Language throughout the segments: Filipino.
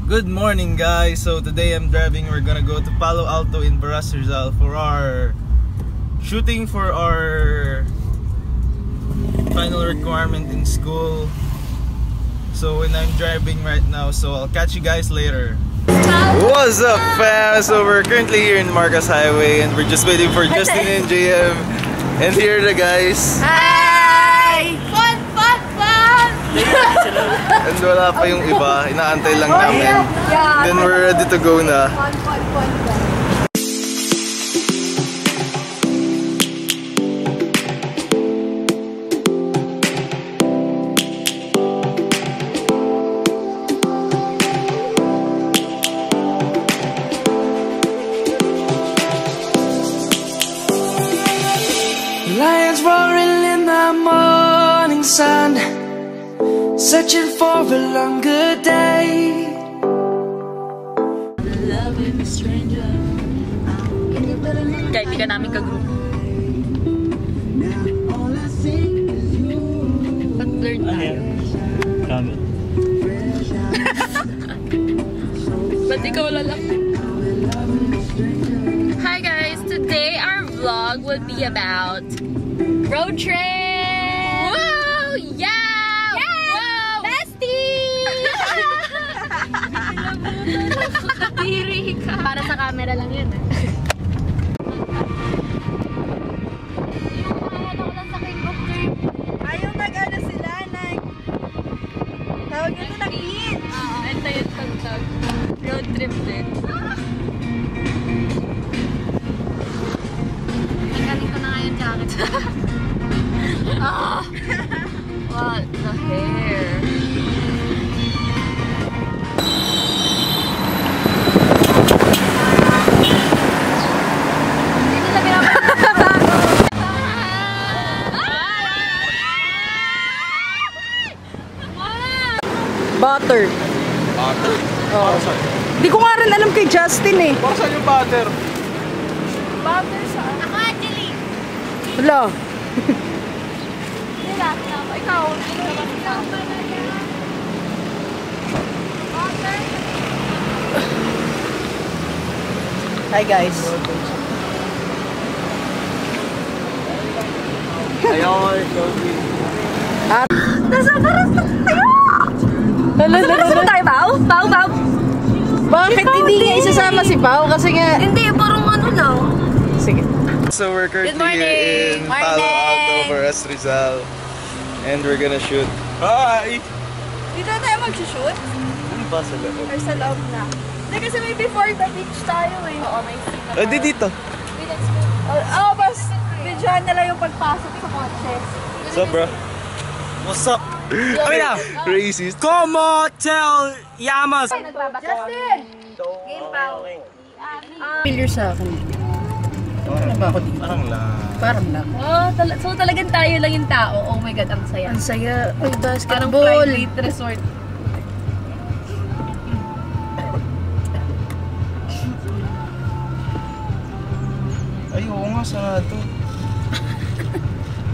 Good morning, guys. So today I'm driving. We're gonna go to Palo Alto in Baras, Rizal for our shooting for our final requirement in school. So when I'm driving right now, so I'll catch you guys later. What's up, fam? So we're currently here in Marcos Highway and we're just waiting for Justin and JM. And here are the guys. Hi! Fun! And wala pa yung iba, inaantay lang namin. Then we're ready to go na. Lions roaring in the morning sun, searching for a longer day. Loving a stranger. Kahit di ka namin ka-group. Pag-learn tayo. Kami. Ba't ikaw lalak? Hi guys! Today our vlog will be about road trip! Woo! Yeah! Wow! Bestie! Diri ka! Para sa camera lang yun. Ayaw nag-ano sila, tawag nyo ito nag-beach. Ito yung tag-tag. Road trip din. Nagaling ko na nga yung jacket. What the hair? Butter. Butter? Oh. Di ko nga rin alam kay Justin eh. Para saan yung butter? Butter saan? Ako, Angeli! Hala. Hindi natin ako. Ikaw, ano naman ikaw? Butter? Hi guys. Ayaw ko ikaw. Nasa paras na tayo! Nasa paras na tayo, Pao? Pao? Bakit hindi niya isasama si Pao? Kasi nga... Hindi, parang ano lang. Sige. So we're currently here in Palo Alto, Baras, Rizal. And we're gonna shoot. Bye! Dito tayo mag-shoot? Ano ba sa loob? Or sa loob na? Hindi kasi may before the beach tayo eh. Oo, may scene. Di dito. Bas videoan nila yung pagpasok sa kotse. What's up, bro? What's up? Kami na! Racist. Como tell Yamas! Justin! Game Pao. Familiar sa akin. Ano ba ako dito? Parang lang. Parang lang. Oh, so talagang tayo lang yung tao. Oh my God, ang saya. Ang saya. Uy, Parang basketball. private resort. Ay, oo nga, sarado.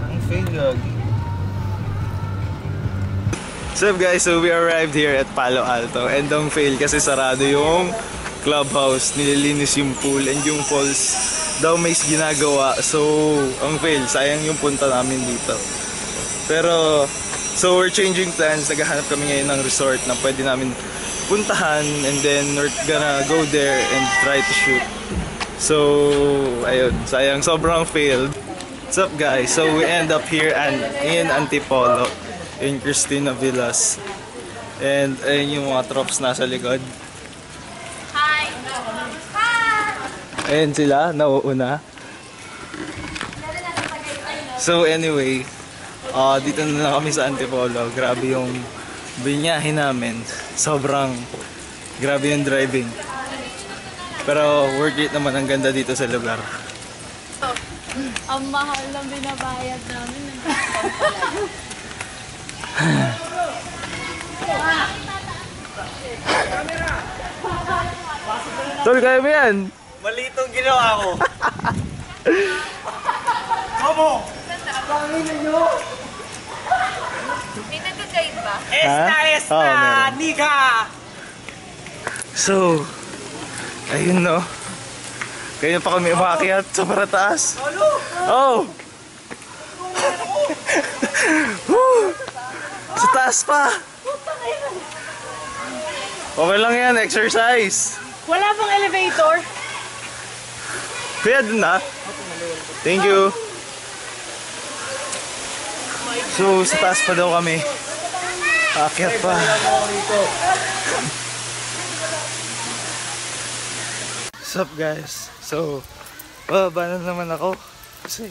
Ang fail gagi. What's up guys? So we arrived here at Palo Alto and ang fail kasi sarado yung clubhouse, nililinis yung pool and yung falls daw may ginagawa. So ang fail, sayang yung punta namin dito. Pero so we're changing plans, naghahanap kami ngayon ng resort na pwede namin puntahan and then we're gonna go there and try to shoot. So ayun, sayang, sobrang failed. What's up guys? So we end up here and in Antipolo in Cristina Villas. And ayun yung mga tropes nasa likod. Hi! Ayun sila, nauuna. So anyway, dito na lang kami sa Antipolo. Grabe yung binyahe namin. Sobrang grabe yung driving. Pero worth it naman, ang ganda dito sa lugar. Ang mahal lang binabayad namin. Tol, kaya mo yan? Mali itong ginawa ko. Como? May nag-guide ba? Esta, Oo, meron. Nika! So, ayun no. Kaya pa kami umakyat sa parataas. Oh! Woo! Sa taas pa! Okay lang yan, exercise. Wala bang elevator? Kuya, dun na. Thank you. So, sa taas pa daw kami. Aakyat pa. What's up guys? So, bababa na naman ako. Kasi,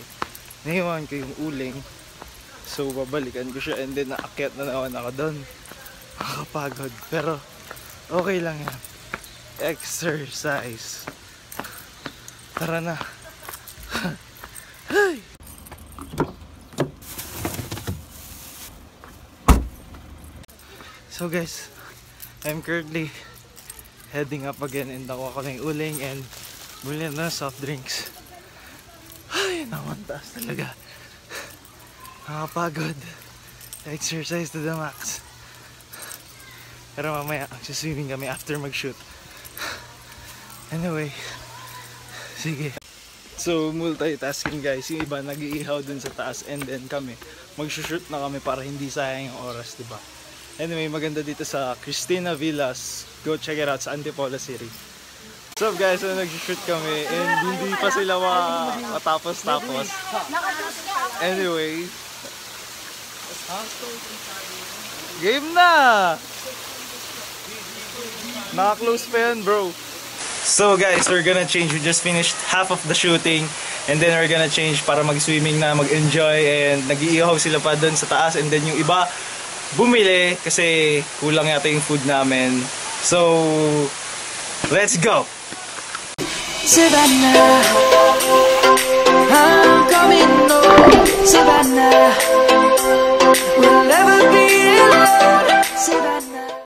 naiwan ko yung uling. So, babalikan ko siya and then naakyat na naman ako doon. Nakakapagod. Pero, okay lang yan. Exercise. Tara na. Hey! So guys, I'm currently heading up again and nakuha ko na yung uling and buli na soft drinks. Ay, naman taas talaga. Nakapagod. Exercise to the max. Pero mamaya, magsiswimming kami after mag-shoot. Anyway, sige. So, multitasking guys. Yung iba nag-iihaw dun sa taas and then kami, mag-shoot na kami para hindi sayang yung oras, diba? Anyway, maganda dito sa Cristina Villas. Go check it out sa Antipolo City. What's up guys? So, nag-shoot kami and hindi pa sila matapos-tapos. Anyway, game na! Naka-close pa yan, bro. So guys, we're gonna change. We just finished half of the shooting and then we're gonna change para mag-swimming na, mag-enjoy, and nag-iihaw sila pa dun sa taas and then yung iba bumili kasi kulang yata yung food namin. So, let's go! Savannah.